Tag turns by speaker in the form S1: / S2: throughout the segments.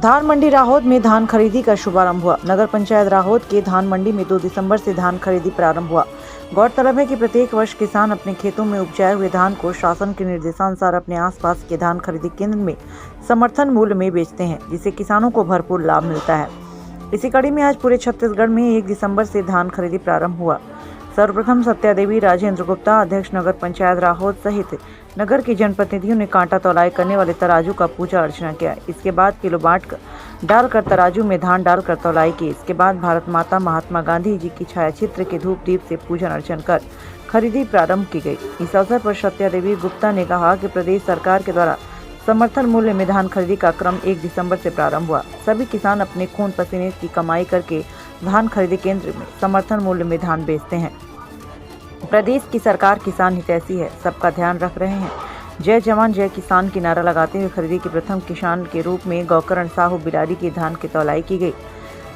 S1: धान मंडी राहौद में धान खरीदी का शुभारंभ हुआ। नगर पंचायत राहौद के धान मंडी में 2 दिसंबर से धान खरीदी प्रारंभ हुआ। गौरतलब है कि प्रत्येक वर्ष किसान अपने खेतों में उपजाए हुए धान को शासन के निर्देशानुसार अपने आसपास के धान खरीदी केंद्र में समर्थन मूल्य में बेचते हैं, जिससे किसानों को भरपूर लाभ मिलता है। इसी कड़ी में आज पूरे छत्तीसगढ़ में 1 दिसंबर से धान खरीदी प्रारंभ हुआ। सर्वप्रथम सत्यादेवी राजेंद्र गुप्ता, अध्यक्ष नगर पंचायत राहौद सहित नगर के जनप्रतिनिधियों ने कांटा तौलाई करने वाले तराजू का पूजा अर्चना किया। इसके बाद किलो बाट डालकर तराजू में धान डालकर तौलाई की। इसके बाद भारत माता महात्मा गांधी जी की छायाचित्र के धूप दीप से पूजन अर्चन कर खरीदी प्रारंभ की गई। इस अवसर पर सत्यादेवी गुप्ता ने कहा कि प्रदेश सरकार के द्वारा समर्थन मूल्य में धान खरीदी का क्रम 1 दिसंबर से प्रारंभ हुआ। सभी किसान अपने खून पसीने की कमाई करके धान खरीदी केंद्र में समर्थन मूल्य में धान बेचते हैं। प्रदेश की सरकार किसान हितैषी है, सबका ध्यान रख रहे हैं। जय जवान जय किसान की नारा लगाते हुए खरीदी के प्रथम किसान के रूप में गौकरण साहू बिरारी की धान की तौलाई की गई।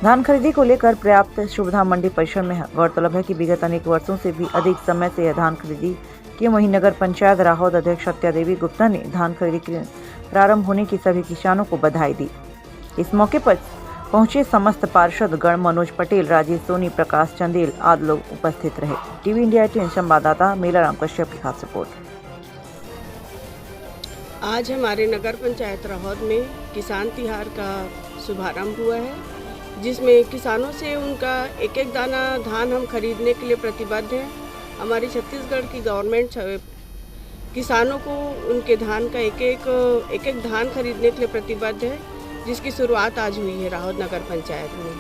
S1: धान खरीदी को लेकर पर्याप्त सुविधा मंडी परिसर में है। गौरतलब है कि विगत अनेक वर्षों से भी अधिक समय से यह धान खरीदी की। वहीं नगर पंचायत राहौद अध्यक्ष सत्यादेवी गुप्ता ने धान खरीदी के प्रारंभ होने की सभी किसानों को बधाई दी। इस मौके पर पहुंचे समस्त पार्षद गण मनोज पटेल, राजेश सोनी, प्रकाश चंदेल आदि लोग उपस्थित रहे। टीवी इंडिया 18 संवाददाता मेलाराम कश्यप की खास रिपोर्ट।
S2: आज हमारे नगर पंचायत राहौद में किसान तिहार का शुभारंभ हुआ है, जिसमें किसानों से उनका एक एक दाना धान हम खरीदने के लिए प्रतिबद्ध हैं। हमारी छत्तीसगढ़ की गवर्नमेंट किसानों को उनके धान का एक एक धान खरीदने के लिए प्रतिबद्ध है, जिसकी शुरुआत आज हुई है राहौद नगर पंचायत में।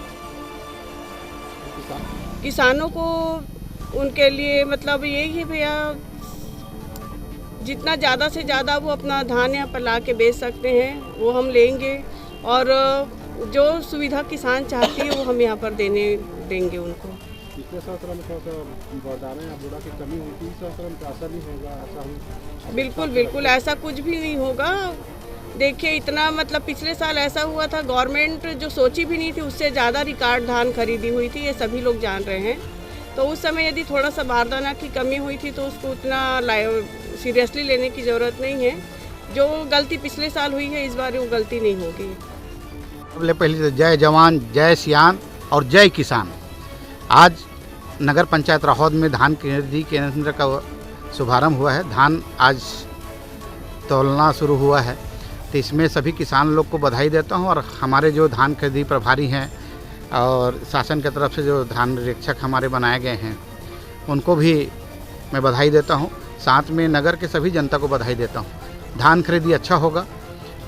S2: किसानों को उनके लिए मतलब यही है भैया, जितना ज़्यादा से ज़्यादा वो अपना धान यहाँ पर ला के बेच सकते हैं वो हम लेंगे, और जो सुविधा किसान चाहती है वो हम यहाँ पर देंगे उनको। बिल्कुल बिल्कुल ऐसा कुछ भी नहीं होगा। देखिए इतना मतलब पिछले साल ऐसा हुआ था, गवर्नमेंट जो सोची भी नहीं थी उससे ज़्यादा रिकॉर्ड धान खरीदी हुई थी, ये सभी लोग जान रहे हैं। तो उस समय यदि थोड़ा सा बारदाना की कमी हुई थी तो उसको उतना सीरियसली लेने की ज़रूरत नहीं है। जो गलती पिछले साल हुई है इस बार वो गलती नहीं होगी।
S3: पहले जय जवान जय सियान और जय किसान। आज नगर पंचायत राहौद में धान खरीदी केंद्र का शुभारंभ हुआ है। धान आज तौलना शुरू हुआ है, तो इसमें सभी किसान लोग को बधाई देता हूं। और हमारे जो धान खरीदी प्रभारी हैं और शासन की तरफ से जो धान निरीक्षक हमारे बनाए गए हैं उनको भी मैं बधाई देता हूं। साथ में नगर के सभी जनता को बधाई देता हूं। धान खरीदी अच्छा होगा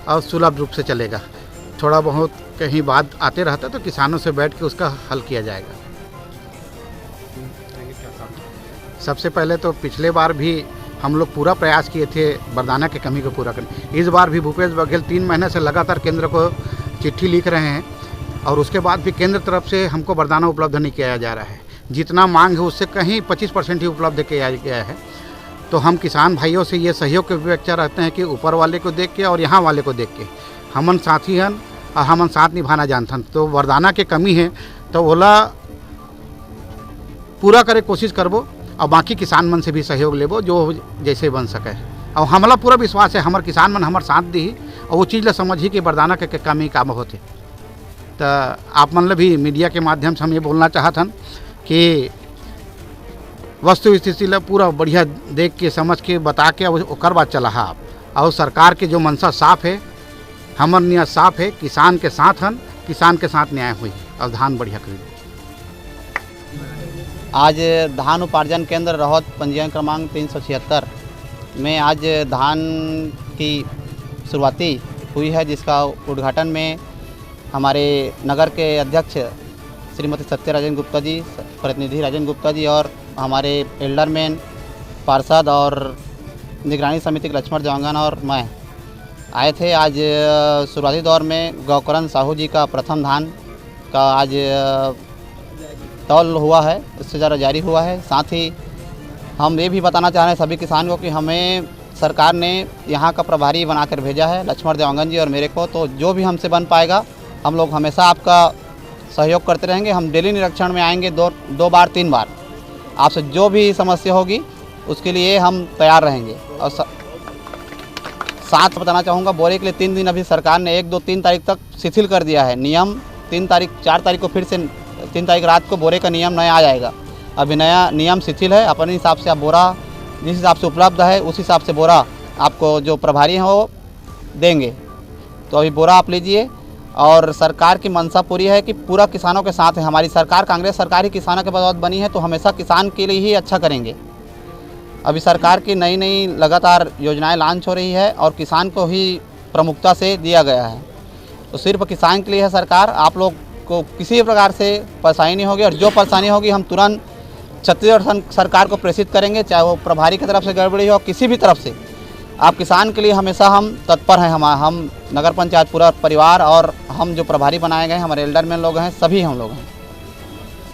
S3: और सुलभ रूप से चलेगा। थोड़ा बहुत कहीं बात आते रहता तो किसानों से बैठ के उसका हल किया जाएगा। सबसे पहले तो पिछले बार भी हम लोग पूरा प्रयास किए थे बारदाना की कमी को पूरा करने। इस बार भी भूपेश बघेल 3 महीने से लगातार केंद्र को चिट्ठी लिख रहे हैं और उसके बाद भी केंद्र तरफ से हमको बारदाना उपलब्ध नहीं किया जा रहा है। जितना मांग है उससे कहीं 25% ही उपलब्ध किया गया है। तो हम किसान भाइयों से ये सहयोग की अपेक्षा रखते हैं कि ऊपर वाले को देख के और यहाँ वाले को देख के हमन साथी हैं और हमन साथ निभाना जानते हैं। तो बारदाना की कमी है तो ओला पूरा करे कोशिश करबो और बाकी किसान मन से भी सहयोग लेबो जो जैसे बन सके। और हमारा पूरा विश्वास है हमारे किसान मन हमारे साथ दी और वो चीज़ ला समझी कि बारदाना के कमी काम होते। तो आप मन भी मीडिया के माध्यम से हम ये बोलना चाहते हैं कि वस्तु स्थिति ला पूरा बढ़िया देख के समझ के बता के ओकर बाद चला आप। और सरकार के जो मंशा साफ है, हमार नियत साफ है, किसान के साथ हन, किसान के साथ न्याय हुई और धान बढ़िया खरीदे।
S4: आज धान उपार्जन केंद्र राहौद पंजीयन क्रमांक 376 में आज धान की शुरुआती हुई है, जिसका उद्घाटन में हमारे नगर के अध्यक्ष श्रीमती सत्य राजेंद्र गुप्ता जी, प्रतिनिधि राजेंद्र गुप्ता जी और हमारे एल्डरमैन, पार्षद और निगरानी समिति के लक्ष्मण देवांगन और मैं आए थे। आज शुरुआती दौर में गौकरण साहू जी का प्रथम धान का आज तौल हुआ है, इससे ज़्यादा जारी हुआ है। साथ ही हम ये भी बताना चाह रहे हैं सभी किसानों को कि हमें सरकार ने यहाँ का प्रभारी बनाकर भेजा है लक्ष्मण देवांगन जी और मेरे को। तो जो भी हमसे बन पाएगा हम लोग हमेशा आपका सहयोग करते रहेंगे। हम डेली निरीक्षण में आएंगे 2 बार 3 बार। आपसे जो भी समस्या होगी उसके लिए हम तैयार रहेंगे। और साथ बताना चाहूँगा, बोरे के लिए 3 दिन अभी सरकार ने 1, 2, 3 तारीख तक शिथिल कर दिया है नियम। 4 तारीख को फिर से 3 तारीख रात को बोरे का नियम नया आ जाएगा। अभी नया नियम शिथिल है, अपने हिसाब से आप बोरा जिस हिसाब से उपलब्ध है उस हिसाब से बोरा आपको जो प्रभारी हैं वो देंगे। तो अभी बोरा आप लीजिए। और सरकार की मंशा पूरी है कि पूरा किसानों के साथ है। हमारी सरकार कांग्रेस सरकार ही किसानों के बदौलत बनी है, तो हमेशा किसान के लिए ही अच्छा करेंगे। अभी सरकार की नई नई लगातार योजनाएं लॉन्च हो रही है और किसान को ही प्रमुखता से दिया गया है। तो सिर्फ किसान के लिए है सरकार। आप लोग को किसी भी प्रकार से परेशानी नहीं होगी, और जो परेशानी होगी हम तुरंत छत्तीसगढ़ सरकार को प्रेषित करेंगे, चाहे वो प्रभारी की तरफ से गड़बड़ी हो, किसी भी तरफ से। आप किसान के लिए हमेशा हम तत्पर हैं। हम नगर पंचायत पूरा परिवार और हम जो प्रभारी बनाए गए हमारे एल्डरमैन लोग हैं, सभी हम लोग हैं।